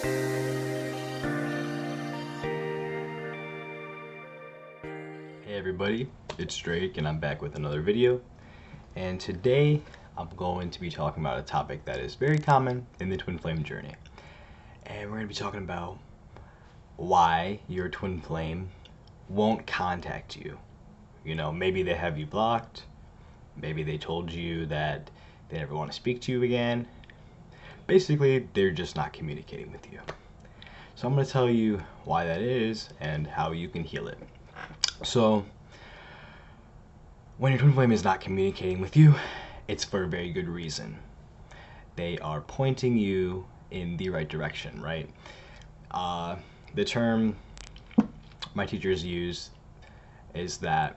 Hey everybody, it's Drake and I'm back with another video. And today I'm going to be talking about a topic that is very common in the twin flame journey. And we're going to be talking about why your twin flame won't contact you. You know, maybe they have you blocked. Maybe they told you that they never want to speak to you again. Basically, they're just not communicating with you. So I'm going to tell you why that is and how you can heal it. So, when your twin flame is not communicating with you, it's for a very good reason. They are pointing you in the right direction, right? The term my teachers use is that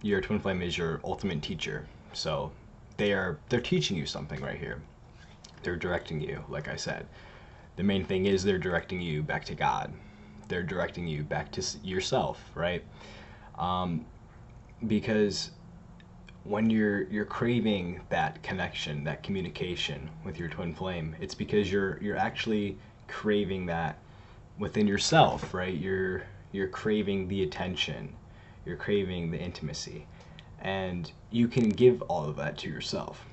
your twin flame is your ultimate teacher. So they're teaching you something right here. They're directing you, like I said. The main thing is they're directing you back to God. They're directing you back to yourself, right? Because when you're craving that connection, that communication with your twin flame, it's because you're actually craving that within yourself, right? You're craving the attention, you're craving the intimacy, and you can give all of that to yourself.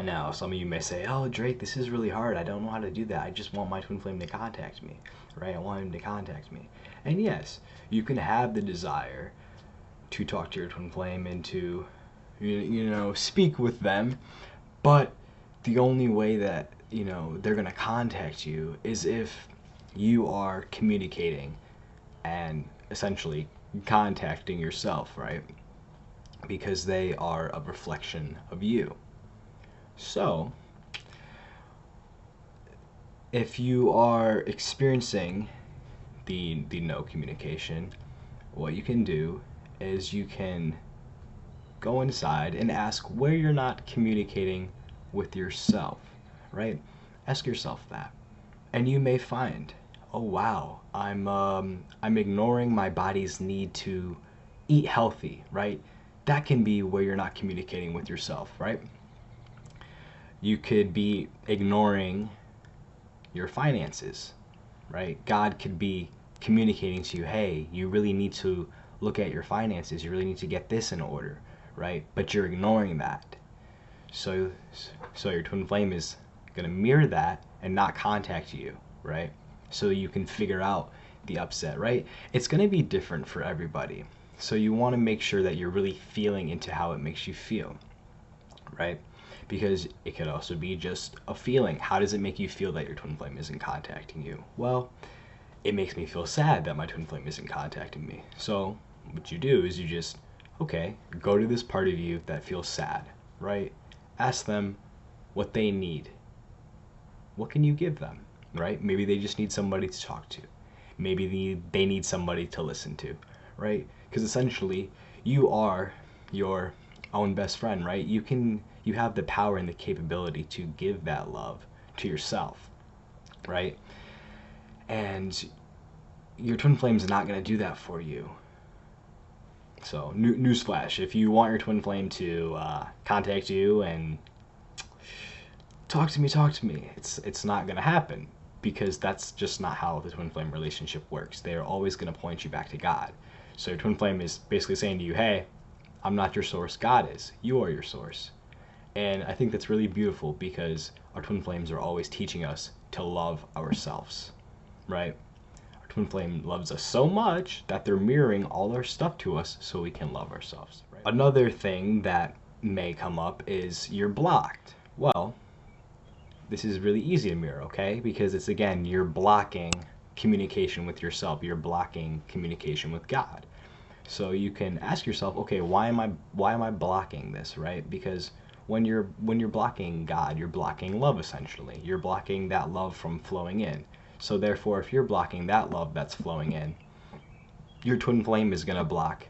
Now, some of you may say, "Oh, Drake, this is really hard. I don't know how to do that. I just want my twin flame to contact me, right? I want him to contact me." And yes, you can have the desire to talk to your twin flame and to, speak with them, but the only way that, they're going to contact you is if you are communicating and essentially contacting yourself, right? Because they are a reflection of you. So, if you are experiencing the no communication, what you can do is you can go inside and ask where you're not communicating with yourself, right? Ask yourself that. And you may find, oh wow, I'm ignoring my body's need to eat healthy, right? That can be where you're not communicating with yourself, right? You could be ignoring your finances, right? God could be communicating to you, hey, you really need to look at your finances. You really need to get this in order, right? But you're ignoring that. So your twin flame is going to mirror that and not contact you, right? So you can figure out the upset, right? It's going to be different for everybody. So you want to make sure that you're really feeling into how it makes you feel, right? Because it could also be just a feeling. How does it make you feel that your twin flame isn't contacting you? Well, it makes me feel sad that my twin flame isn't contacting me. So what you do is you just, okay, go to this part of you that feels sad, right? Ask them what they need. What can you give them, right? Maybe they just need somebody to talk to. Maybe they need somebody to listen to, right? Because essentially, you are your own best friend, right? You have the power and the capability to give that love to yourself, right? And your twin flame is not going to do that for you. So, newsflash, if you want your twin flame to contact you and talk to me, it's not going to happen, because that's just not how the twin flame relationship works. They're always going to point you back to God. So your twin flame is basically saying to you, hey, I'm not your source, God is. You are your source. And I think that's really beautiful, because our twin flames are always teaching us to love ourselves, right? Our twin flame loves us so much that they're mirroring all our stuff to us so we can love ourselves, right? Another thing that may come up is you're blocked. Well, this is really easy to mirror, okay? Because it's, again, you're blocking communication with yourself. You're blocking communication with God. So you can ask yourself, okay, why am I blocking this, right? Because when you're blocking God, you're blocking love, essentially. You're blocking that love from flowing in. So therefore, if you're blocking that love that's flowing in, your twin flame is going to block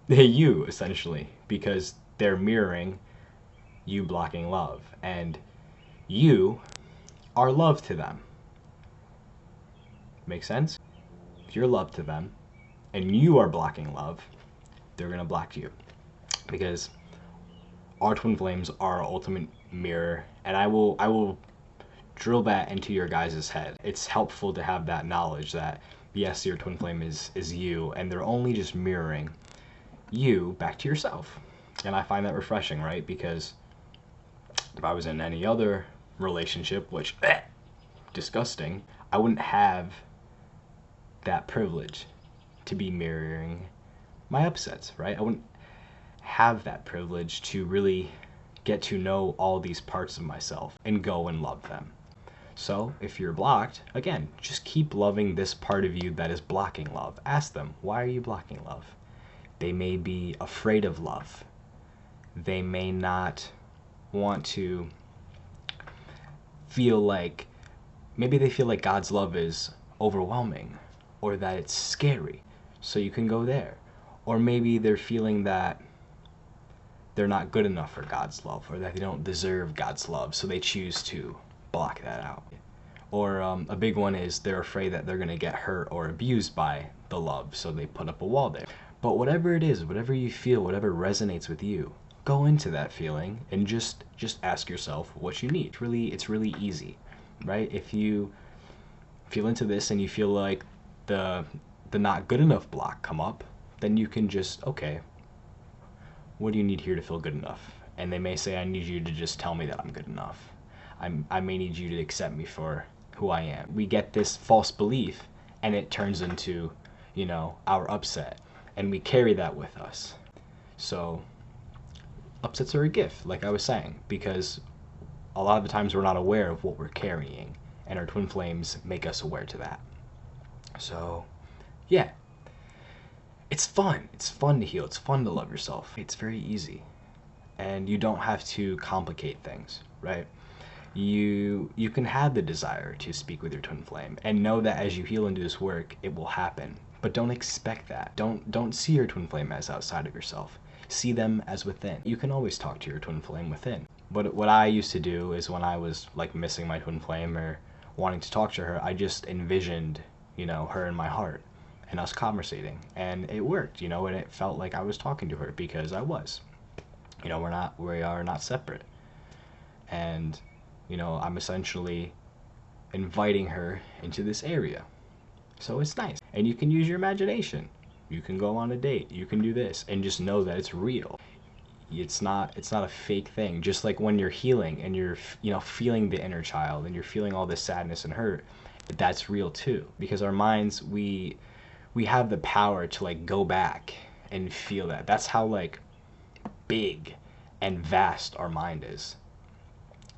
you, essentially, because they're mirroring you blocking love, and you are love to them. Make sense? If you're love to them and you are blocking love, they're going to block you, because our twin flames are our ultimate mirror. And I will drill that into your guys' head. It's helpful to have that knowledge that, yes, your twin flame is you, and they're only just mirroring you back to yourself. And I find that refreshing, right? Because if I was in any other relationship, which, disgusting, I wouldn't have that privilege to be mirroring my upsets, right? I wouldn't have that privilege to really get to know all these parts of myself and go and love them. So if you're blocked, again, just keep loving this part of you that is blocking love. Ask them, why are you blocking love? They may be afraid of love. They may not want to feel like, maybe they feel like God's love is overwhelming or that it's scary. So you can go there. Or maybe they're feeling that they're not good enough for God's love, or that they don't deserve God's love, so they choose to block that out. Or a big one is they're afraid that they're going to get hurt or abused by the love, so they put up a wall there. But whatever it is, whatever you feel, whatever resonates with you, go into that feeling and just ask yourself what you need. It's really easy, right? If you feel into this and you feel like the not good enough block come up, then you can just, okay, what do you need here to feel good enough? And they may say, I need you to just tell me that I'm good enough. I may need you to accept me for who I am. We get this false belief and it turns into, our upset, and we carry that with us. So upsets are a gift, like I was saying, because a lot of the times we're not aware of what we're carrying, and our twin flames make us aware to that. So yeah, it's fun. It's fun to heal. It's fun to love yourself. It's very easy. And you don't have to complicate things, right? You can have the desire to speak with your twin flame and know that as you heal and do this work, it will happen. But don't expect that. Don't see your twin flame as outside of yourself. See them as within. You can always talk to your twin flame within. But what I used to do is when I was like missing my twin flame or wanting to talk to her, I just envisioned, her in my heart. And us conversating, and it worked, and it felt like I was talking to her because I was. We are not separate. And, I'm essentially inviting her into this area. So it's nice. And you can use your imagination. You can go on a date. You can do this and just know that it's real. It's not a fake thing. Just like when you're healing and you're, feeling the inner child and you're feeling all this sadness and hurt, that's real too. Because our minds, we have the power to go back and feel that. That's how big and vast our mind is.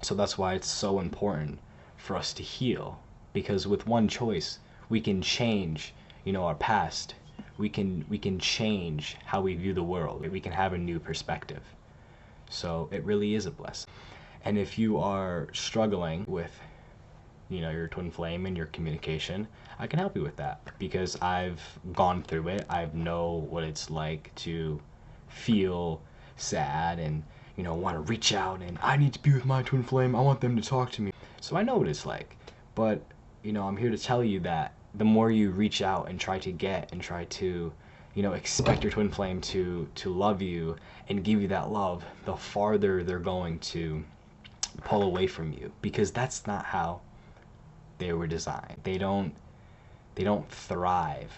So that's why it's so important for us to heal, because with one choice we can change, our past. We can change how we view the world. We can have a new perspective. So it really is a blessing. And if you are struggling with your twin flame and your communication, I can help you with that because I've gone through it. I know what it's like to feel sad and, want to reach out and I need to be with my twin flame. I want them to talk to me. So I know what it's like. But, I'm here to tell you that the more you reach out and try to, expect your twin flame to love you and give you that love, the farther they're going to pull away from you, because that's not how they were designed. They don't thrive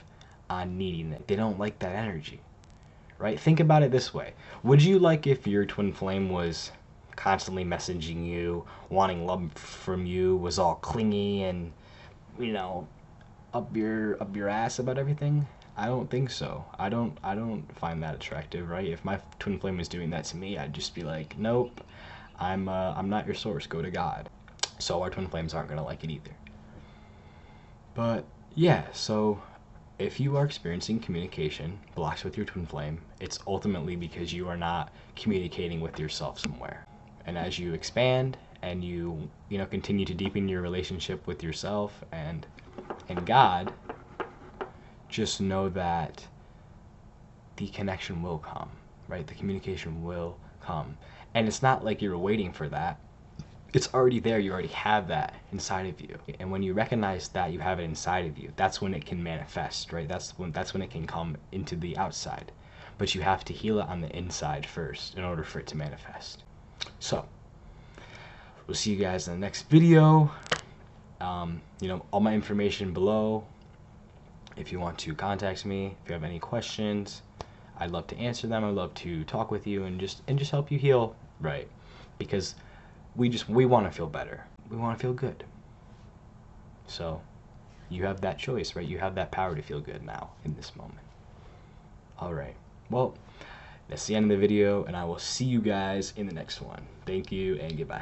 on needing it. They don't like that energy, right? Think about it this way. Would you like if your twin flame was constantly messaging you, wanting love from you, was all clingy and, up your ass about everything? I don't think so. I don't find that attractive, right? If my twin flame was doing that to me, I'd just be like, nope, I'm not your source. Go to God. So our twin flames aren't gonna like it either. But yeah, so if you are experiencing communication blocks with your twin flame, it's ultimately because you are not communicating with yourself somewhere. And as you expand and you continue to deepen your relationship with yourself and God, just know that the connection will come, right? The communication will come. And it's not like you're waiting for that. It's already there. You already have that inside of you. And when you recognize that you have it inside of you, that's when it can manifest, right? That's when it can come into the outside. But you have to heal it on the inside first in order for it to manifest. So, we'll see you guys in the next video. All my information below. If you want to contact me, if you have any questions, I'd love to answer them. I'd love to talk with you and just help you heal right, because we want to feel better. We want to feel good. So you have that choice, right? You have that power to feel good now in this moment. All right. Well, that's the end of the video, and I will see you guys in the next one. Thank you, and goodbye.